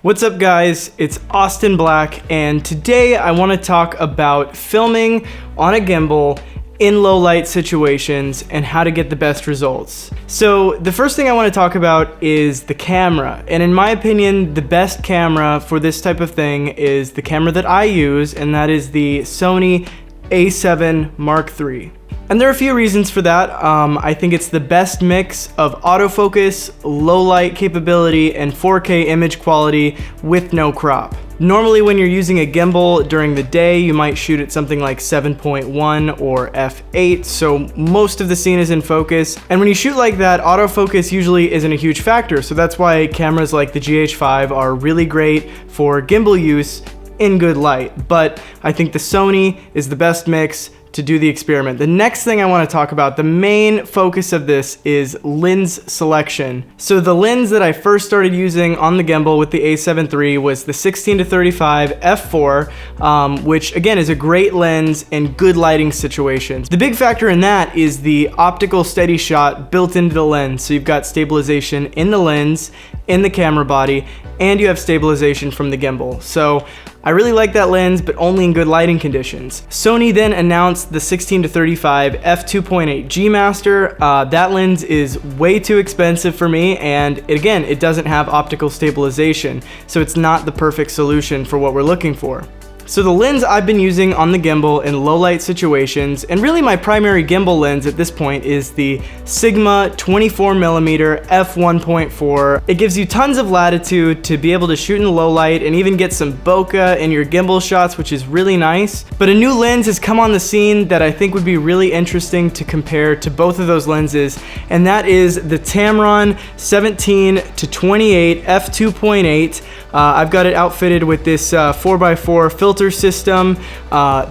What's up guys, it's Austin Black, and today I want to talk about filming on a gimbal in low light situations and how to get the best results. So the first thing I want to talk about is the camera, and in my opinion the best camera for this type of thing is the camera that I use, and that is the Sony a7 Mark III. And there are a few reasons for that. I think it's the best mix of autofocus, low light capability, and 4K image quality with no crop. Normally when you're using a gimbal during the day, you might shoot at something like 7.1 or f8, so most of the scene is in focus. And when you shoot like that, autofocus usually isn't a huge factor, so that's why cameras like the GH5 are really great for gimbal use in good light. But I think the Sony is the best mix to do the experiment. The next thing I want to talk about, the main focus of this, is lens selection. So the lens that I first started using on the gimbal with the a7 III was the 16-35 f4, which again is a great lens in good lighting situations. The big factor in that is the optical steady shot built into the lens. So you've got stabilization in the lens, in the camera body, and you have stabilization from the gimbal. So I really like that lens, but only in good lighting conditions. Sony then announced the 16-35 f2.8 G Master. That lens is way too expensive for me, and again, it doesn't have optical stabilization, so it's not the perfect solution for what we're looking for. So the lens I've been using on the gimbal in low light situations, and really my primary gimbal lens at this point, is the Sigma 24mm f1.4. It gives you tons of latitude to be able to shoot in low light and even get some bokeh in your gimbal shots, which is really nice. But a new lens has come on the scene that I think would be really interesting to compare to both of those lenses, and that is the Tamron 17-28 f2.8. I've got it outfitted with this 4x4 filter system.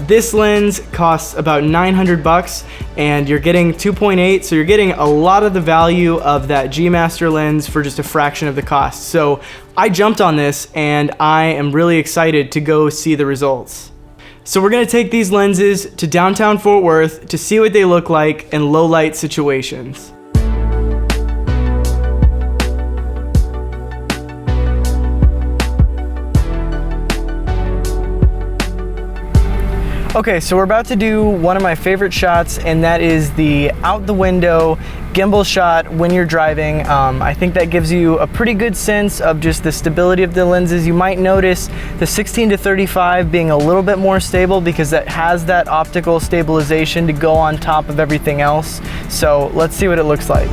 This lens costs about 900 bucks, and you're getting 2.8, so you're getting a lot of the value of that G Master lens for just a fraction of the cost. So I jumped on this, and I am really excited to go see the results. So we're gonna take these lenses to downtown Fort Worth to see what they look like in low light situations. Okay, so we're about to do one of my favorite shots, and that is the out the window gimbal shot when you're driving. I think that gives you a pretty good sense of just the stability of the lenses. You might notice the 16-35 being a little bit more stable because that has that optical stabilization to go on top of everything else. So let's see what it looks like.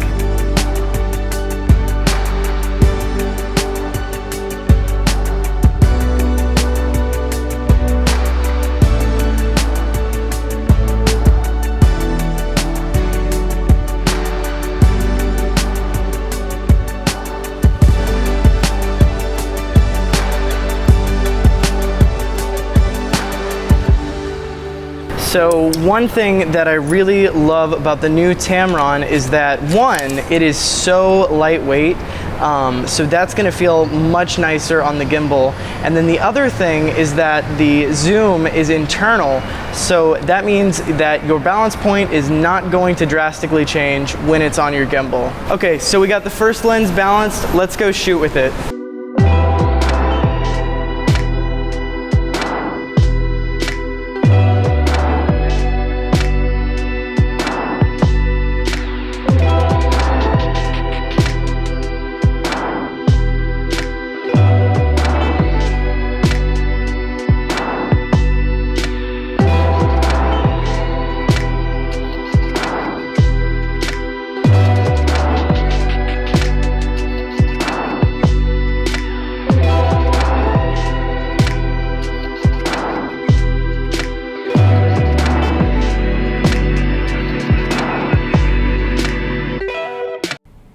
So one thing that I really love about the new Tamron is that, one, it is so lightweight, so that's gonna feel much nicer on the gimbal. And then the other thing is that the zoom is internal, so that means that your balance point is not going to drastically change when it's on your gimbal. Okay, so we got the first lens balanced, let's go shoot with it.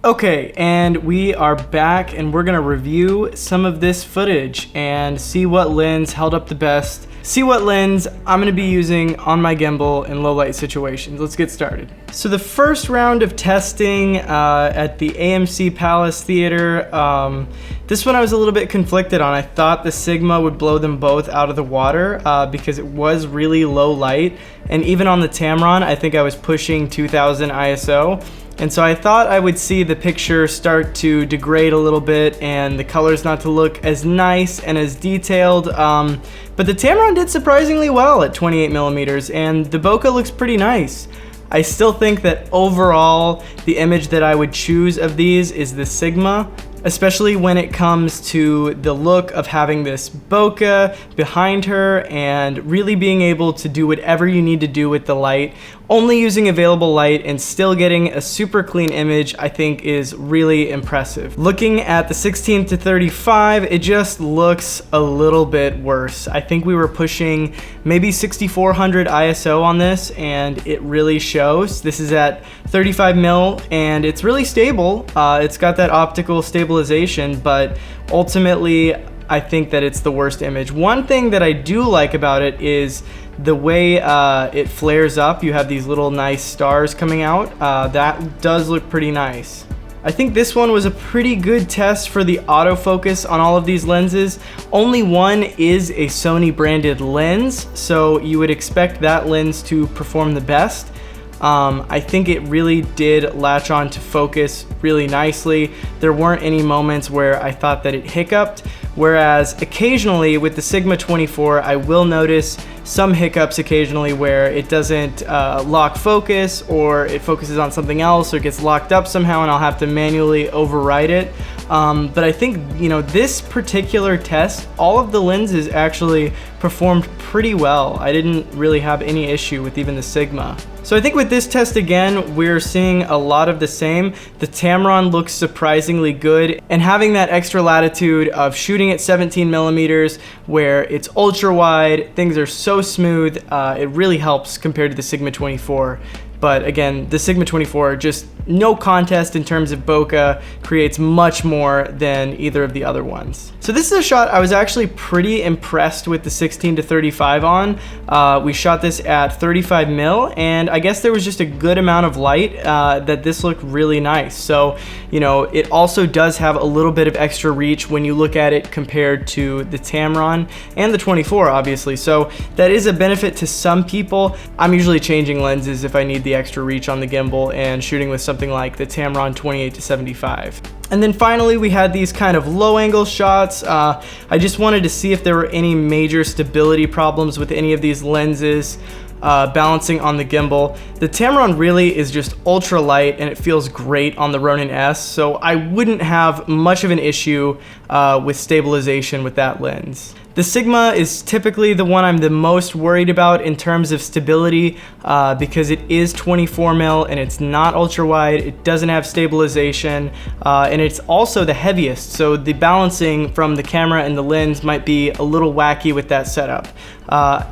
Okay, and we are back, and we're gonna review some of this footage and see what lens held up the best, see what lens I'm gonna be using on my gimbal in low light situations. Let's get started. So the first round of testing at the AMC Palace Theater, this one I was a little bit conflicted on. I thought the Sigma would blow them both out of the water because it was really low light, and even on the Tamron I think I was pushing 2000 ISO. And so I thought I would see the picture start to degrade a little bit and the colors not to look as nice and as detailed. But the Tamron did surprisingly well at 28 millimeters, and the bokeh looks pretty nice. I still think that overall, the image that I would choose of these is the Sigma, especially when it comes to the look of having this bokeh behind her and really being able to do whatever you need to do with the light. Only using available light and still getting a super clean image, I think, is really impressive. Looking at the 16 to 35, it just looks a little bit worse. I think we were pushing maybe 6400 ISO on this, and it really shows. This is at 35 mil, and it's really stable. It's got that optical stabilization, but ultimately, I think that it's the worst image. One thing that I do like about it is the way it flares up. You have these little nice stars coming out. That does look pretty nice. I think this one was a pretty good test for the autofocus on all of these lenses. Only one is a Sony branded lens, so you would expect that lens to perform the best. I think it really did latch on to focus really nicely. There weren't any moments where I thought that it hiccuped, whereas occasionally with the Sigma 24, I will notice some hiccups occasionally where it doesn't lock focus, or it focuses on something else, or it gets locked up somehow and I'll have to manually override it. But I think, this particular test, all of the lenses actually performed pretty well. I didn't really have any issue with even the Sigma. So I think with this test again, we're seeing a lot of the same. The Tamron looks surprisingly good, and having that extra latitude of shooting at 17 millimeters where it's ultra wide, things are so smooth, it really helps compared to the Sigma 24. But again, the Sigma 24, just no contest in terms of bokeh, creates much more than either of the other ones. So this is a shot I was actually pretty impressed with the 16 to 35 on. We shot this at 35 mil, and I guess there was just a good amount of light that this looked really nice. So, it also does have a little bit of extra reach when you look at it compared to the Tamron and the 24, obviously. So that is a benefit to some people. I'm usually changing lenses if I need the extra reach on the gimbal and shooting with something like the Tamron 28 to 75. And then finally, we had these kind of low angle shots. I just wanted to see if there were any major stability problems with any of these lenses balancing on the gimbal. The Tamron really is just ultra light and it feels great on the Ronin-S, so I wouldn't have much of an issue with stabilization with that lens. The Sigma is typically the one I'm the most worried about in terms of stability because it is 24 mil and it's not ultra wide, it doesn't have stabilization, and it's also the heaviest, so the balancing from the camera and the lens might be a little wacky with that setup.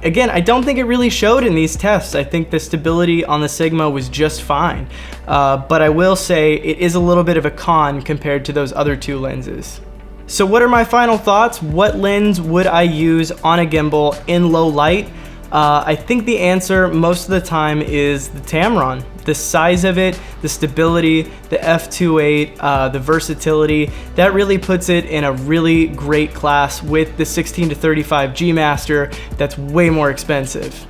Again, I don't think it really showed in these tests. I think the stability on the Sigma was just fine, but I will say it is a little bit of a con compared to those other two lenses. So what are my final thoughts? What lens would I use on a gimbal in low light? I think the answer most of the time is the Tamron. The size of it, the stability, the f2.8, the versatility, that really puts it in a really great class with the 16 to 35 G Master that's way more expensive.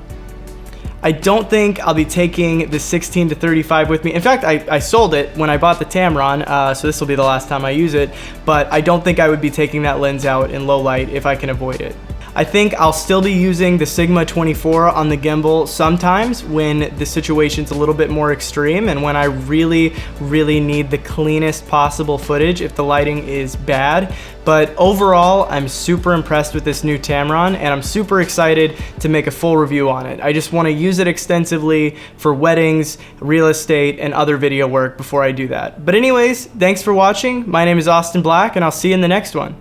I don't think I'll be taking the 16 to 35 with me. In fact, I sold it when I bought the Tamron, so this will be the last time I use it, but I don't think I would be taking that lens out in low light if I can avoid it. I think I'll still be using the Sigma 24 on the gimbal sometimes when the situation's a little bit more extreme and when I really need the cleanest possible footage if the lighting is bad. But overall, I'm super impressed with this new Tamron and I'm super excited to make a full review on it. I just want to use it extensively for weddings, real estate, and other video work before I do that. But anyways, thanks for watching. My name is Austin Black and I'll see you in the next one.